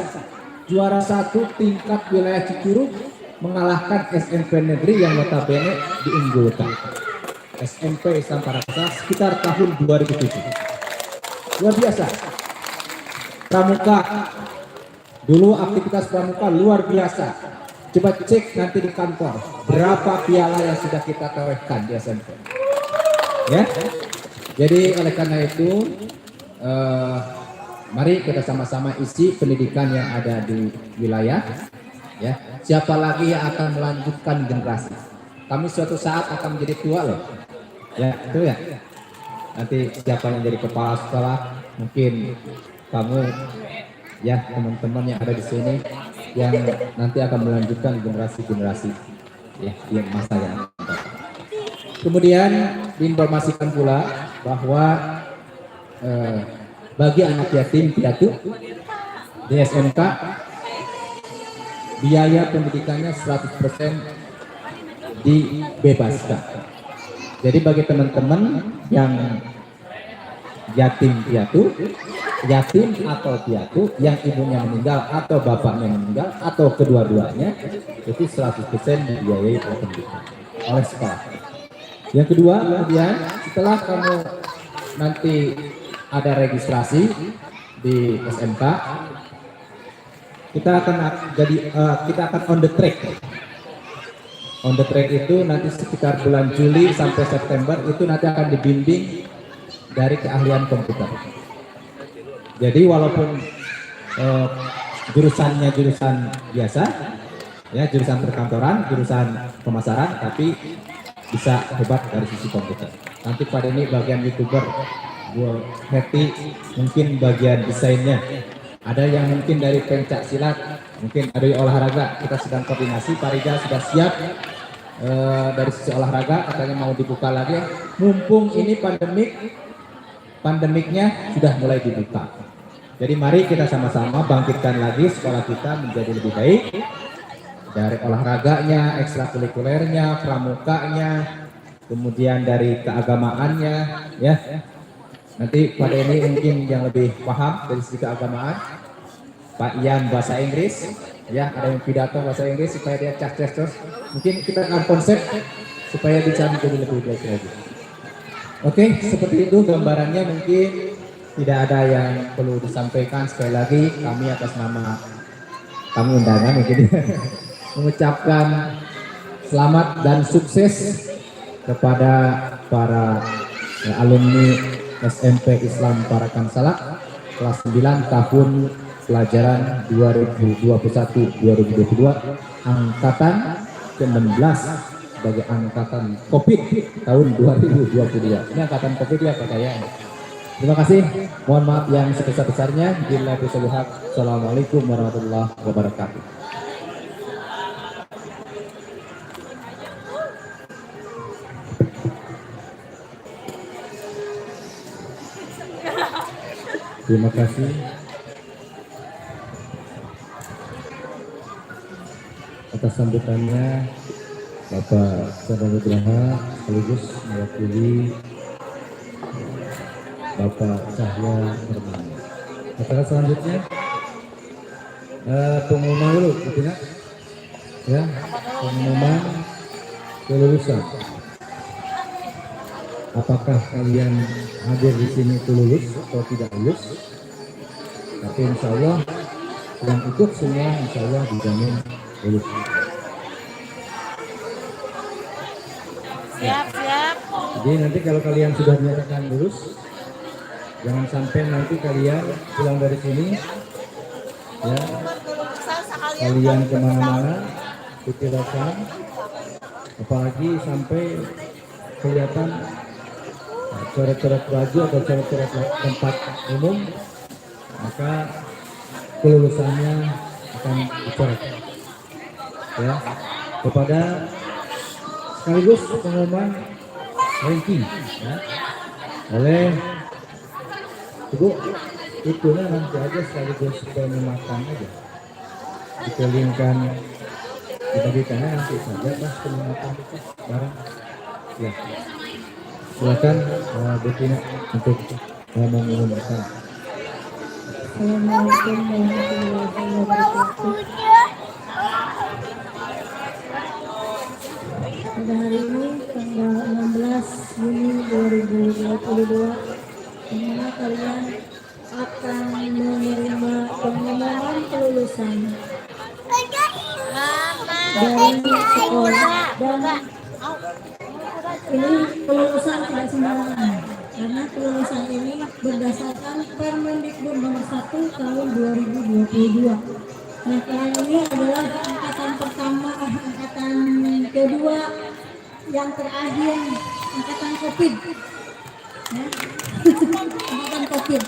Juara 1 tingkat wilayah Cicurug mengalahkan SMP Negeri yang notabene diunggulkan. SMP Islam Parakasa sekitar tahun 2007. Luar biasa. Pramuka. Dulu aktivitas pramuka luar biasa. Coba cek nanti di kantor berapa piala yang sudah kita torehkan di SMP, ya. Jadi oleh karena itu mari kita sama-sama isi pendidikan yang ada di wilayah, ya. Siapa lagi yang akan melanjutkan generasi? Kami suatu saat akan menjadi tua loh, ya, itu ya. Nanti siapa yang jadi kepala sekolah, mungkin kamu, ya, teman-teman yang ada di sini yang nanti akan melanjutkan generasi-generasi, ya, di masa yang akan datang. Kemudian diinformasikan pula bahwa bagi anak yatim piatu di SMK biaya pendidikannya 100% dibebaskan. Jadi bagi teman-teman yang yatim piatu, yatim atau piatu yang ibunya meninggal atau bapaknya meninggal atau kedua-duanya, itu 100% dibiayai oleh pendidikan oleh sekolah. Yang kedua, kemudian setelah kamu nanti ada registrasi di SMK, kita akan on the track. On the track itu nanti sekitar bulan Juli sampai September itu nanti akan dibimbing dari keahlian komputer. Jadi walaupun jurusannya jurusan biasa, ya jurusan perkantoran, jurusan pemasaran, tapi bisa hebat dari sisi komputer. Nanti pada ini bagian YouTuber, gue happy mungkin bagian desainnya. Ada yang mungkin dari pencak silat, mungkin dari olahraga, kita sedang koordinasi. Pak Rija sudah siap dari sisi olahraga, katanya mau dibuka lagi. Mumpung ini pandemiknya sudah mulai dibuka. Jadi mari kita sama-sama bangkitkan lagi sekolah kita menjadi lebih baik. Dari olahraganya, ekstrakurikulernya, pramukanya, kemudian dari keagamaannya, ya. Nanti pada ini mungkin yang lebih paham dari sisi keagamaan, Pak Ian bahasa Inggris, ya ada yang pidato bahasa Inggris supaya dia cerdas. Mungkin kita akan konsep supaya bisa menjadi lebih baik lagi. Oke, seperti itu gambarannya. Mungkin tidak ada yang perlu disampaikan. Sekali lagi kami atas nama kami undangan mungkin mengucapkan selamat dan sukses kepada para alumni SMP Islam Parakan Salak kelas 9 tahun pelajaran 2021-2022 angkatan ke-16 sebagai angkatan COVID tahun 2022. Ini angkatan COVID ya Pak Kaya. Terima kasih. Mohon maaf yang sebesar-besarnya. Bila bisa lihat. Assalamualaikum warahmatullahi wabarakatuh. Terima kasih atas sambutannya Bapak Sarwonugraha sekaligus mewakili Bapak Cahya Herman. Acara selanjutnya pengumuman dulu, tidak? Ya, pengumuman kelulusan. Apakah kalian hadir di sini itu lulus atau tidak lulus? Tapi insya Allah yang ikut semua insya Allah dijamin lulus. Siap. Jadi nanti kalau kalian sudah dinyatakan lulus, jangan sampai nanti kalian pulang dari sini, ya, kalian kemana-mana, kecelakaan, apalagi sampai kelihatan coret-coret baju atau coret-coret tempat umum, maka kelulusannya akan dicoret. Ya, kepada sekaligus pengumuman ranking, ya, oleh Ibu, itunya nanti aja sekaligus pengumuman aja, dikelilingkan, dibagikannya nanti saja pas pengumuman itu barang. Ya. Silakan Bu Tina untuk mengumumkan. Assalamualaikum warahmatullahi wabarakatuh. Pada hari ini tanggal 16 Juni 2022, di mana kalian akan menerima pengumuman kelulusan dari sekolah, dan ini kelulusan tidak sembarangan karena kelulusan ini berdasarkan Permendikbud nomor 1 tahun 2022. Nah, kalian ini adalah angkatan pertama, angkatan kedua, yang terakhir angkatan COVID. Ya. Angkatan COVID.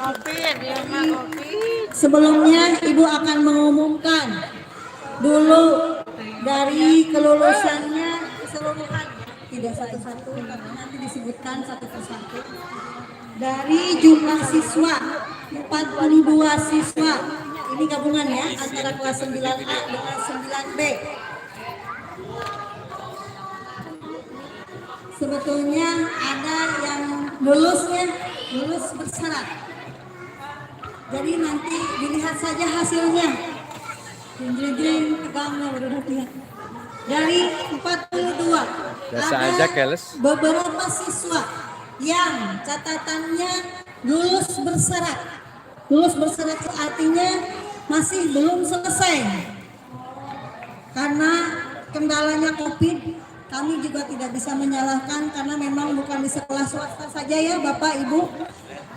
Sebelumnya Ibu akan mengumumkan dulu dari kelulusannya keseluruhan, tidak satu-satu karena nanti disebutkan satu persatu. Dari jumlah siswa 42 siswa, ini gabungan ya antara kelas 9A dengan 9B. Sebetulnya ada yang lulus bersyarat. Jadi nanti dilihat saja hasilnya. Jeng-jeng tegangnya udah lihat. Dari 42 Biasa ada aja, Keles. beberapa siswa yang catatannya lulus bersyarat. Lulus bersyarat itu artinya masih belum selesai karena kendalanya COVID, kami juga tidak bisa menyalahkan karena memang bukan di sekolah swasta saja ya Bapak Ibu.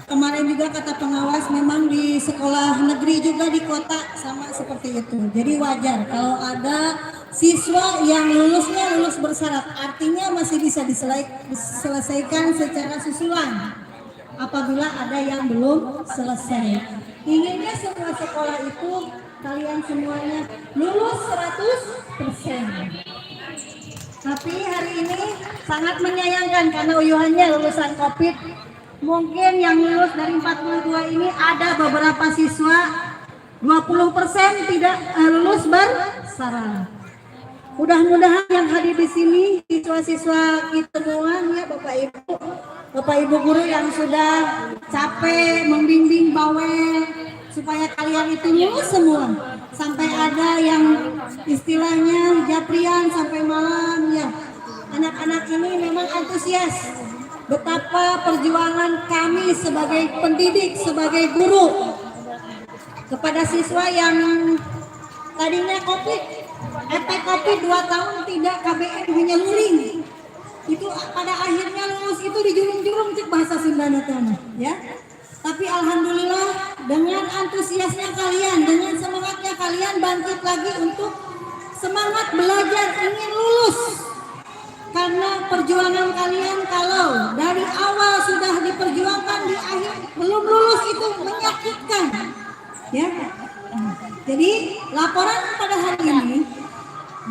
Kemarin juga kata pengawas memang di sekolah negeri juga di kota sama seperti itu. Jadi wajar kalau ada siswa yang lulusnya lulus bersyarat, artinya masih bisa diselesaikan secara susulan. Apabila ada yang belum selesai. Inginnya semua sekolah itu kalian semuanya lulus 100%. Tapi hari ini sangat menyayangkan karena uyuhannya lulusan COVID. Mungkin yang lulus dari 42 ini ada beberapa siswa 20% tidak lulus bersyarat. Mudah-mudahan yang hadir di sini siswa-siswa kita semua ya Bapak Ibu guru yang sudah capek membimbing bawel supaya kalian itu lulus semua. Sampai ada yang istilahnya japrian sampai malam ya. Anak-anak ini memang antusias. Betapa perjuangan kami sebagai pendidik, sebagai guru kepada siswa yang tadinya COVID 2 tahun tidak KBM hanya luring. Itu pada akhirnya lulus itu di jurung-jurung cek bahasa Sunda tanah ya. Tapi alhamdulillah dengan antusiasnya kalian, dengan semangatnya kalian bangkit lagi untuk semangat belajar ingin lulus. Karena perjuangan kalian kalau dari awal sudah diperjuangkan di akhir belum lulus itu menyakitkan. Ya. Jadi laporan pada hari ini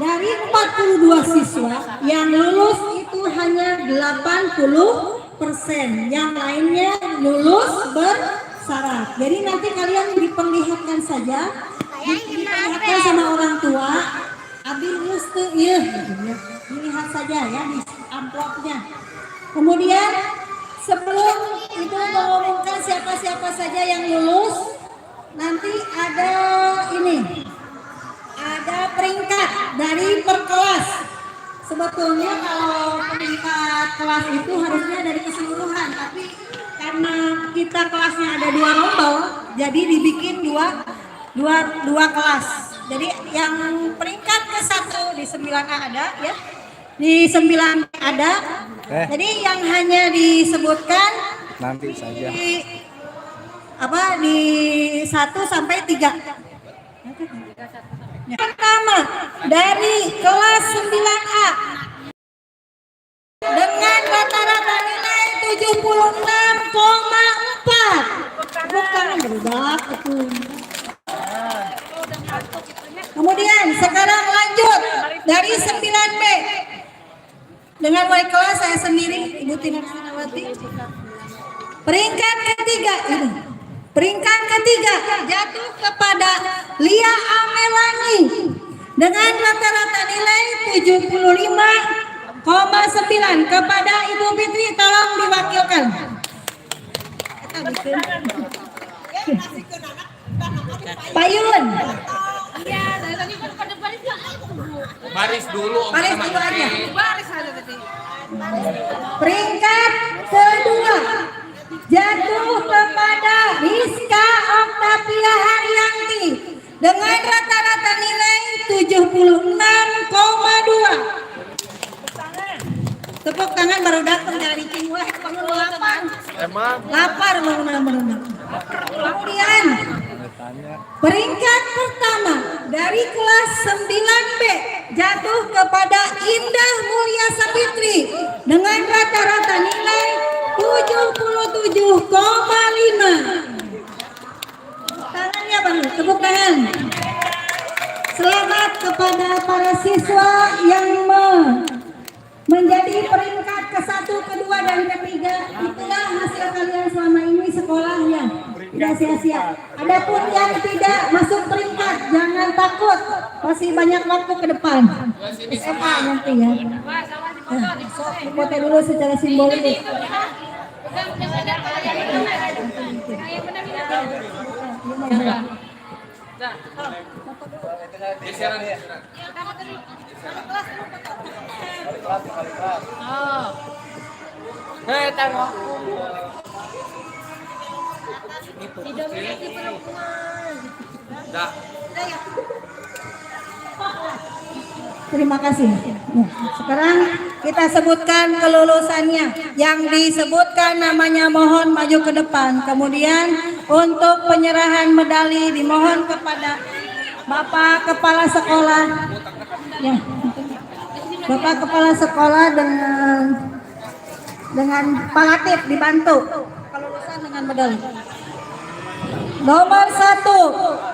dari 42 siswa yang lulus itu hanya 80%, yang lainnya lulus bersyarat. Jadi nanti kalian diperlihatkan saja, diperlihatkan sama orang tua, abi lulus tuh, iya, dilihat saja ya di amplopnya. Kemudian sebelum itu mengumumkan siapa-siapa saja yang lulus, nanti ada ini. Ada peringkat dari per kelas. Sebetulnya kalau peringkat kelas itu harusnya dari keseluruhan, tapi karena kita kelasnya ada 2 rombel, jadi dibikin dua kelas. Jadi yang peringkat ke-1 di 9A ada ya, di 9 ada. Jadi yang hanya disebutkan Nanti saja. Di 1 sampai 3. Pertama dari kelas 9A dengan rata-rata nilai 76,4. Bukan berudak itu. Kemudian sekarang lanjut dari 9B dengan wali kelas saya sendiri Ibu Tina Sinawati. Peringkat ketiga ini. Peringkat ketiga jatuh kepada Lia Amelani dengan rata-rata nilai 75,9. Kepada Ibu Fitri tolong diwakilkan. Payun. Baris dulu. Baris dulu aja. Baris aja tadi. Peringkat kedua jatuh kepada Rizka Oktavia Haryanti dengan rata-rata nilai 76,2. Tepuk tangan baru datang dari Cingwah, bangun lapar. Lapar bangun. Kemudian peringkat pertama dari kelas 9B jatuh kepada Indah Mulia Sapitri dengan rata-rata nilai 77,5. Tangannya baru, tepuk tangan. Selamat kepada para siswa yang menjadi peringkat ke-1, ke-2 dan ke-3. Itulah hasil kalian selama ini sekolahnya. Tidak sia-sia. Adapun yang tidak masuk peringkat, jangan takut. Masih banyak waktu ke depan. SMA nanti ya. Foto dulu secara simbolis. Terima kasih. Ya, sekarang kita sebutkan kelulusannya. Yang disebutkan namanya mohon maju ke depan. Kemudian untuk penyerahan medali dimohon kepada Bapak Kepala Sekolah. Ya, Bapak Kepala Sekolah dengan Pak Latif dibantu kelulusan dengan medali. Nomor 1